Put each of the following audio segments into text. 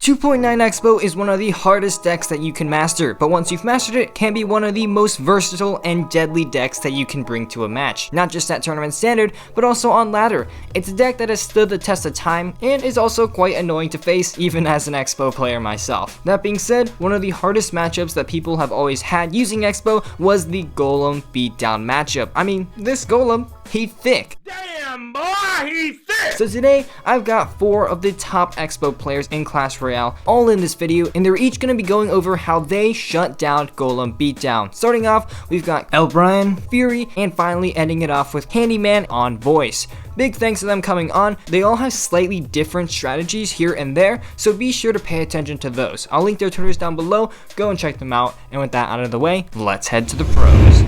2.9 Xbow is one of the hardest decks that you can master, but once you've mastered it, can be one of the most versatile and deadly decks that you can bring to a match. Not just at tournament standard, but also on ladder. It's a deck that has stood the test of time, and is also quite annoying to face, even as an Xbow player myself. That being said, one of the hardest matchups that people have always had using Xbow was the Golem beatdown matchup. I mean, this Golem, he thick. Damn, boy, he's thick! So today, I've got 4 of the top Xbow players in Clash Royale all in this video, and they're each going to be going over how they shut down Golem beatdown. Starting off, we've got Brian, Fury, and finally ending it off with Handyman on voice. Big thanks to them coming on. They all have slightly different strategies here and there, so be sure to pay attention to those. I'll link their Twitters down below, go and check them out, and with that out of the way, let's head to the pros.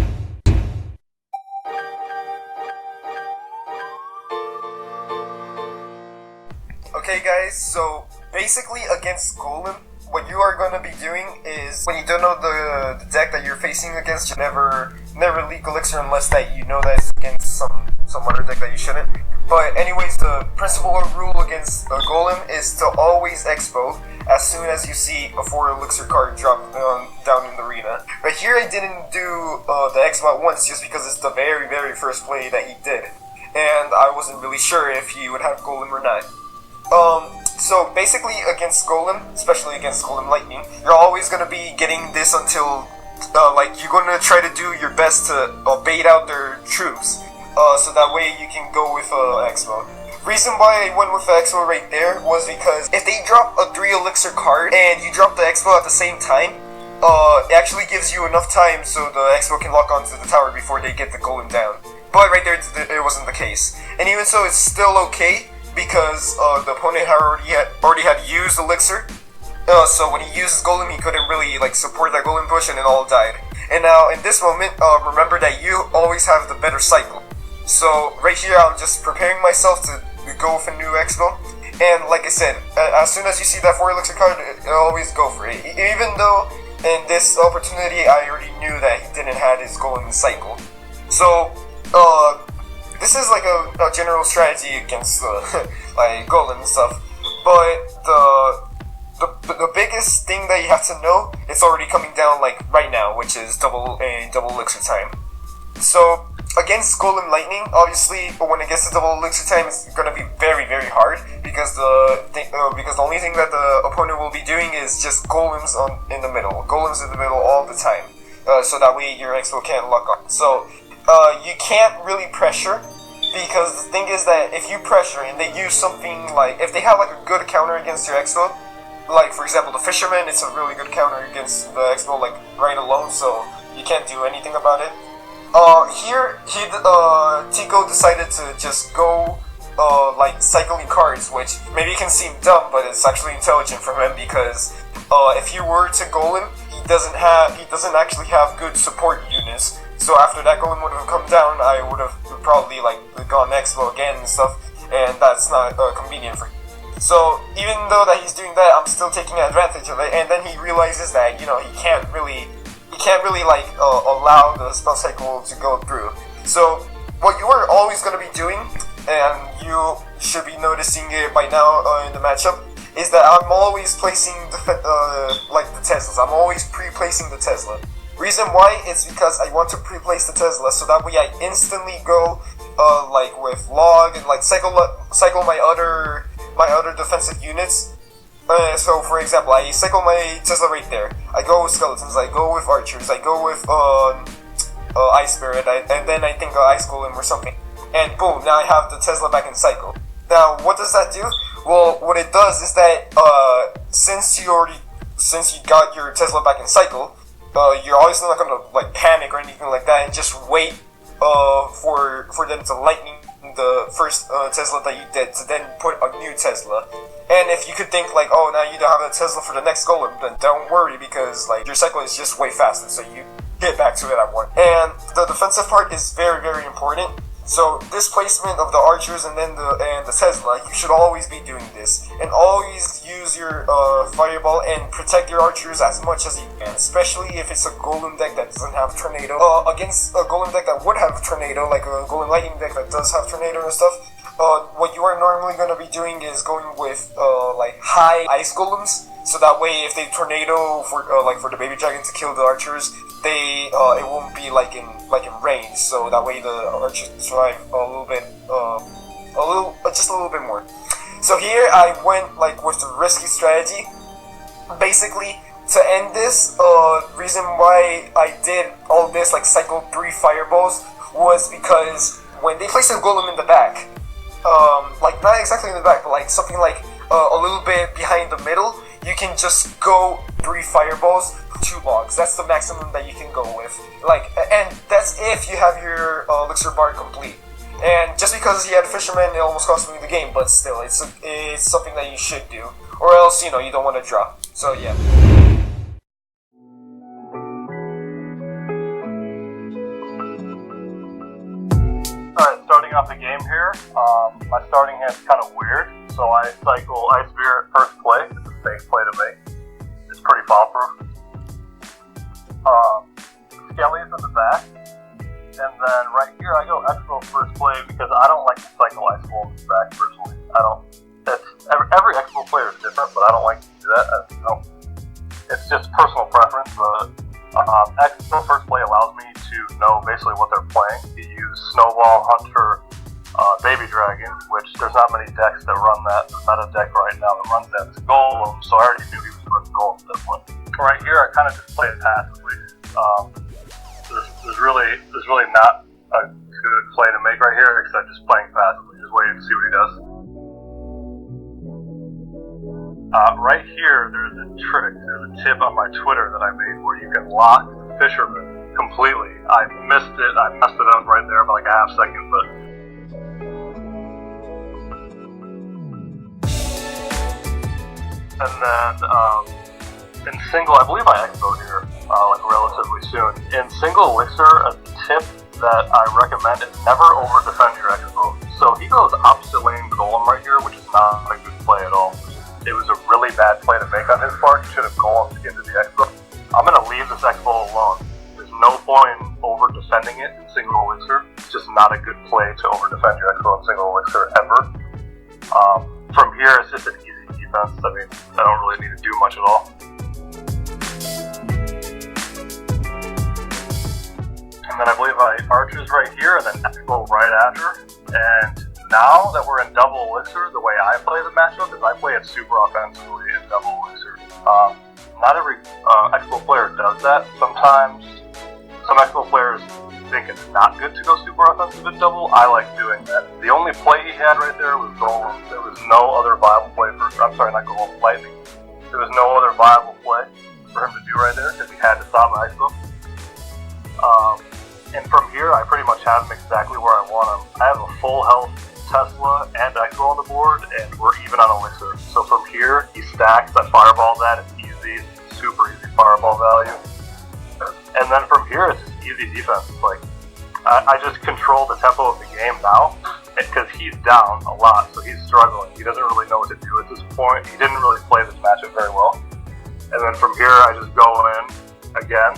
Okay guys, so basically against Golem, what you are going to be doing is, when you don't know the deck that you're facing against, you never leak Elixir unless that you know that it's against some other deck that you shouldn't. But anyways, the principle or rule against Golem is to always Xbow as soon as you see a 4 Elixir card drop down in the arena. But here I didn't do the Xbow once just because it's the very first play that he did, and I wasn't really sure if he would have Golem or not. So basically against Golem, especially against Golem Lightning, you're always going to be getting this until, you're going to try to do your best to bait out their troops, so that way you can go with Xbow. Reason why I went with the Xbow right there was because if they drop a 3 Elixir card and you drop the Xbow at the same time, it actually gives you enough time so the Xbow can lock onto the tower before they get the Golem down. But right there, it wasn't the case. And even so, it's still okay, because the opponent already had used Elixir, so when he uses Golem, he couldn't really support that Golem push, and it all died. And now in this moment, remember that you always have the better cycle. So right here, I'm just preparing myself to go with a new Xbow. And like I said, as soon as you see that 4 Elixir card, always go for it. Even though in this opportunity, I already knew that he didn't have his Golem cycle. So this is like a general strategy against Golem and stuff, but the biggest thing that you have to know, it's already coming down right now, which is double Elixir time. So against Golem Lightning, obviously, when it gets to double Elixir time, it's gonna be very hard, because the only thing that the opponent will be doing is just golems in the middle all the time, so that way your Xbow can't lock on. So you can't really pressure, because the thing is that if you pressure and they use something if they have a good counter against your Xbow, for example the Fisherman, it's a really good counter against the Xbow right alone, so you can't do anything about it. Here Tico decided to just go cycling cards, which maybe can seem dumb, but it's actually intelligent from him, because if you were to Golem, he doesn't actually have good support units. So after that Golem would have come down, I would have probably gone Xbow again and stuff, and that's not convenient for him. So even though that he's doing that, I'm still taking advantage of it, and then he realizes that he can't really allow the spell cycle to go through. So what you are always going to be doing, and you should be noticing it by now in the matchup, is that I'm always placing the Teslas. I'm always pre-placing the Tesla. Reason why is because I want to pre-place the Tesla, so that way I instantly go with log and cycle my other defensive units. So for example, I cycle my Tesla right there. I go with skeletons, I go with archers, I go with Ice Spirit, and then I think Ice Golem or something. And boom, now I have the Tesla back in cycle. Now what does that do? Well, what it does is that since you got your Tesla back in cycle, you're obviously not gonna panic or anything like that and just wait for them to lightning the first Tesla that you did to then put a new Tesla. And if you could think oh, now you don't have a Tesla for the next Golem, then don't worry, because your cycle is just way faster, so you get back to it at one. And the defensive part is very important. So this placement of the archers and then the Tesla, you should always be doing this, and always use your fireball and protect your archers as much as you can, especially if it's a Golem deck that doesn't have tornado. Against a Golem deck that would have tornado, like a Golem Lightning deck that does have tornado and stuff, what you are normally going to be doing is going with like high ice golems, so that way if they tornado for like for the baby dragon to kill the archers, they it won't be like in range, so that way the archers survive just a little bit more. So here I went like with the risky strategy. Basically, to end this, reason why I did all this, like cycle 3 fireballs, was because when they placed a golem in the back, like not exactly in the back, but like something like a little bit behind the middle, you can just go 3 fireballs, 2 logs. That's the maximum that you can go with. Like, and that's if you have your elixir bar complete. And just because he had fisherman, it almost cost me the game, but still, it's something that you should do, or else you don't want to draw. So yeah. Alright, starting off the game here, my starting hand's kind of weird, so I cycle Ice Spirit first play. It's a safe play to make. It's pretty foul-proof. Skelly's in the back, and then right here I go Xbow first play because I don't like to cycle Ice Bowl in the back personally. Every Xbow player is different, but I don't like to do that. It's just personal preference, but Xbow first play allows me to know basically what they're playing. You use Snowball, Hunter, Baby Dragon, which there's not many decks that run that. The meta deck right now that runs that is Golem, so I already knew he was running Golem at that point. Right here, I kind of just play it passively. There's really not a good play to make right here, except just playing passively, just waiting to see what he does. Right here, there's a tip on my Twitter that I made where you can lock Fisherman completely. I messed it up right there by like a half second, but and then in single, I believe I Xbow here like relatively soon. In single elixir, a tip that I recommend is never over defend your Xbow. So he goes opposite lane Golem right here, which is not a good play at all. It was a really bad play to make on his part. He should have Golem into the Xbow. I'm going to leave this Xbow alone. There's no point in over defending it in single elixir. It's just not a good play to over defend your Xbow in single elixir ever. From here, it's just an easy defense. I mean, I don't really need to do much at all. And then I believe I archers right here and then Xbow right after. And now that we're in double elixir, the way I play the matchup is I play it super offensively in double elixir. Not every Xbow player does that. Sometimes some Xbow players think it's not good to go super offensive in double. I like doing that. The only play he had right there was Golem. There was no other viable play not Golem, Lightning. There was no other viable play for him to do right there because he had to stop my Xbow. And from here, I pretty much have him exactly where I want him. I have a full health Tesla and Xbow on the board, and we're even on elixir. So from here, he stacks. I fireball that. It's easy. It's super easy fireball value. And then from here, it's just easy defense. Like I just control the tempo of the game now because he's down a lot, so he's struggling. He doesn't really know what to do at this point. He didn't really play this matchup very well. And then from here, I just go in again.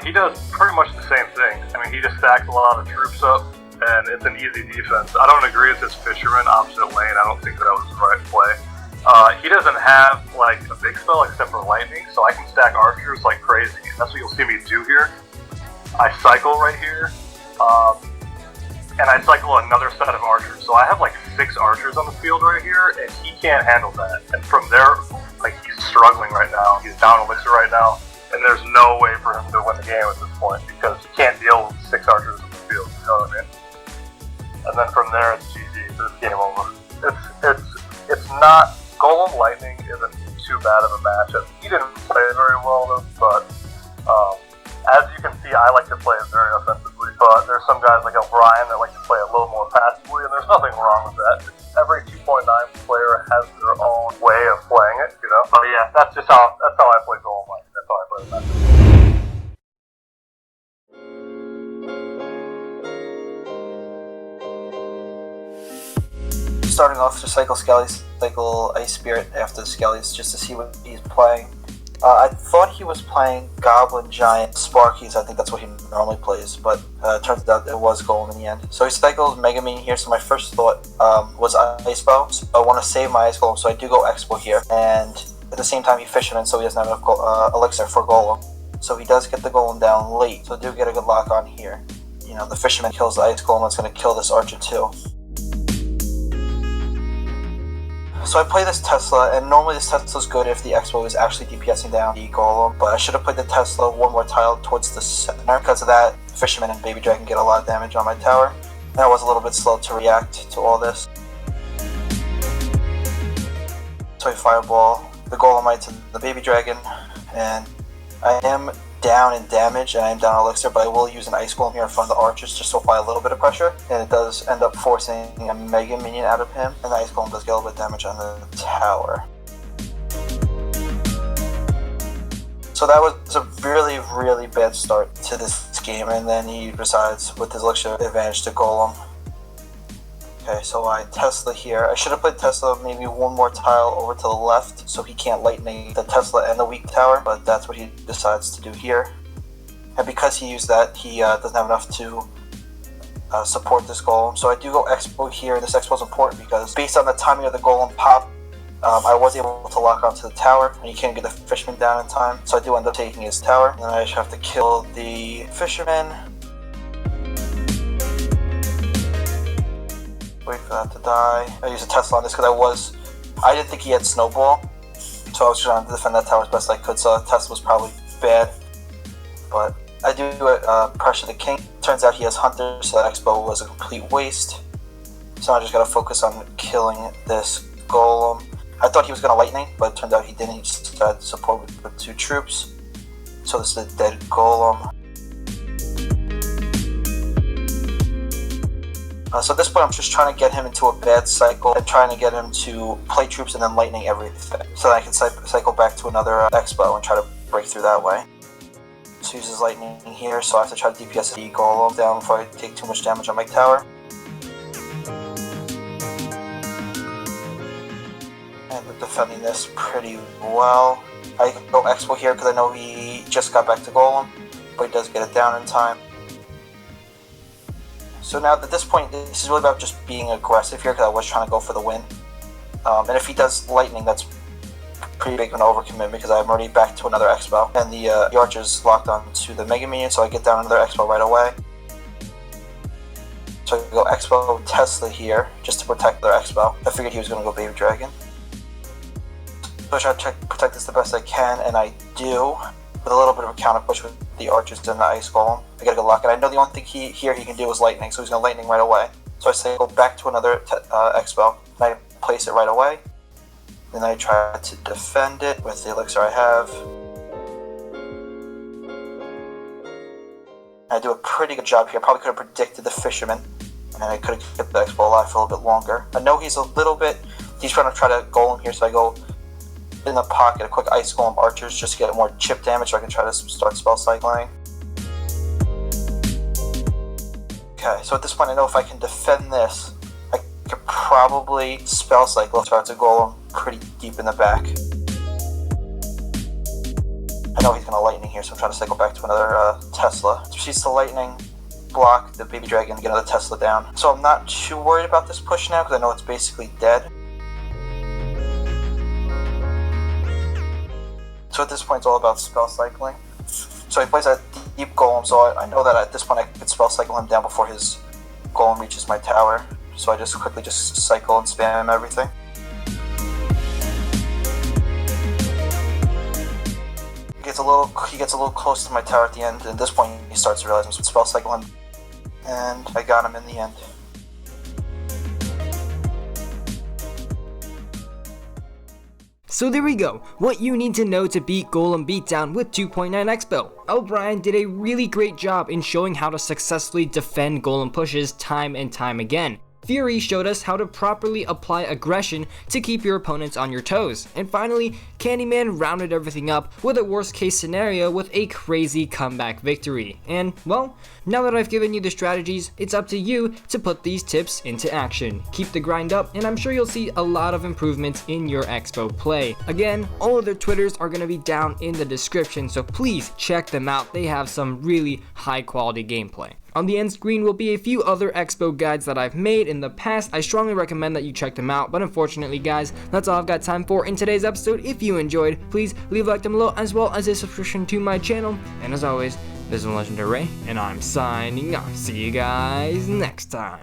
He does pretty much the same thing. I mean, he just stacks a lot of troops up, and it's an easy defense. I don't agree with his fisherman opposite lane. I don't think that was the right play. He doesn't have, like, a big spell except for lightning, so I can stack archers like crazy. And that's what you'll see me do here. I cycle right here, and I cycle another set of archers. So I have, like, 6 archers on the field right here, and he can't handle that. And from there, like, he's struggling right now. He's down elixir right now. And there's no way for him to win the game at this point because he can't deal with 6 archers in the field, you know what I mean? And then from there, it's GG, it's game over. It's not, Golem Lightning isn't too bad of a matchup. He didn't play it very well though, but as you can see, I like to play it very offensively, but there's some guys like O'Brien that like to play a little more passively, and there's nothing wrong with that. Every 2.9 player has their own way of playing it, you know? But yeah, that's how I play Golem Lightning. That's how I play the matchup. Starting off to cycle Skellies, cycle Ice Spirit after the Skellies just to see what he's playing. I thought he was playing Goblin, Giant, Sparkies. I think that's what he normally plays, but it turns out it was Golem in the end. So he cycles Mega Minion here, so my first thought was Icebow. So I want to save my Ice Golem, so I do go Xbow here, and at the same time he Fisherman, so he doesn't have enough elixir for Golem. So he does get the Golem down late, so I do get a good lock on here. You know, the Fisherman kills the Ice Golem, that's going to kill this Archer too. So I play this Tesla, and normally this Tesla's good if the Xbow is actually DPSing down the Golem, but I should have played the Tesla one more tile towards the center. Because of that, Fisherman and Baby Dragon get a lot of damage on my tower, and I was a little bit slow to react to all this. So I Fireball the Golemite and the Baby Dragon, and I am down in damage and I am down in elixir, but I will use an Ice Golem here in front of the archers just to apply a little bit of pressure, and it does end up forcing a Mega Minion out of him, and the Ice Golem does get a little bit of damage on the tower. So that was a really, really bad start to this game, and then he decides with his elixir advantage to Golem. Okay, so I Tesla here. I should have played Tesla maybe one more tile over to the left so he can't lightning the Tesla and the weak tower, but that's what he decides to do here. And because he used that, he doesn't have enough to support this Golem. So I do go Xbow here, and this Xbow is important because based on the timing of the Golem pop, I was able to lock onto the tower, and he can't get the Fisherman down in time, so I do end up taking his tower. And then I just have to kill the Fisherman. Wait for that to die. I used a Tesla on this because I didn't think he had Snowball, so I was trying to defend that tower as best I could, so Tesla was probably bad. But I do pressure the King. Turns out he has Hunter, so that Xbow was a complete waste. So I just gotta focus on killing this Golem. I thought he was gonna Lightning, but it turned out he didn't. He just had support with 2 troops. So this is a dead Golem. So at this point I'm just trying to get him into a bad cycle and trying to get him to play troops and then lightning everything, so that I can cycle back to another Xbow and try to break through that way. So he uses lightning here, so I have to try to DPS the Golem down before I take too much damage on my tower. And we're defending this pretty well. I can go Xbow here because I know he just got back to Golem, but he does get it down in time. So now at this point, this is really about just being aggressive here because I was trying to go for the win. And if he does lightning, that's pretty big of an overcommit because I'm already back to another Xbow. And the archer's locked on to the Mega Minion, so I get down another Xbow right away. So I can go Xbow Tesla here just to protect their Xbow. I figured he was going to go Baby Dragon. So I try to protect this the best I can, and I do. With a little bit of a counter push with the archers and the Ice Golem. I get a good lock, and I know the only thing he can do is lightning, so he's going to lightning right away. So I say go back to another Xbow, and I place it right away. Then I try to defend it with the elixir I have. I do a pretty good job here. I probably could have predicted the Fisherman, and I could have kept the Xbow alive for a little bit longer. I know he's trying to try to Golem here, so I go in the pocket, a quick Ice Golem archers just to get more chip damage so I can try to start spell cycling. Okay, so at this point I know if I can defend this, I could probably spell cycle if I have to Golem pretty deep in the back. I know he's going to lightning here, so I'm trying to cycle back to another Tesla. So she's the lightning, block the Baby Dragon, get another Tesla down. So I'm not too worried about this push now because I know it's basically dead. So at this point it's all about spell cycling. So he plays a deep Golem, so I know that at this point I could spell cycle him down before his Golem reaches my tower. So I just quickly cycle and spam everything. He gets a little close to my tower at the end, and at this point he starts to realize I'm spell cycle him, and I got him in the end. So there we go, what you need to know to beat Golem Beatdown with 2.9 Xbow. O'Brien did a really great job in showing how to successfully defend Golem pushes time and time again. Fury showed us how to properly apply aggression to keep your opponents on your toes. And finally, Candyman rounded everything up with a worst case scenario with a crazy comeback victory. And well, now that I've given you the strategies, it's up to you to put these tips into action. Keep the grind up, and I'm sure you'll see a lot of improvements in your Xbow play. Again, all of their Twitters are going to be down in the description, so please check them out. They have some really high quality gameplay. On the end screen will be a few other Xbow guides that I've made in the past. I strongly recommend that you check them out, but unfortunately guys, that's all I've got time for in today's episode. If you enjoyed, please leave a like down below as well as a subscription to my channel. And as always, this is Legendaray, and I'm signing off. See you guys next time.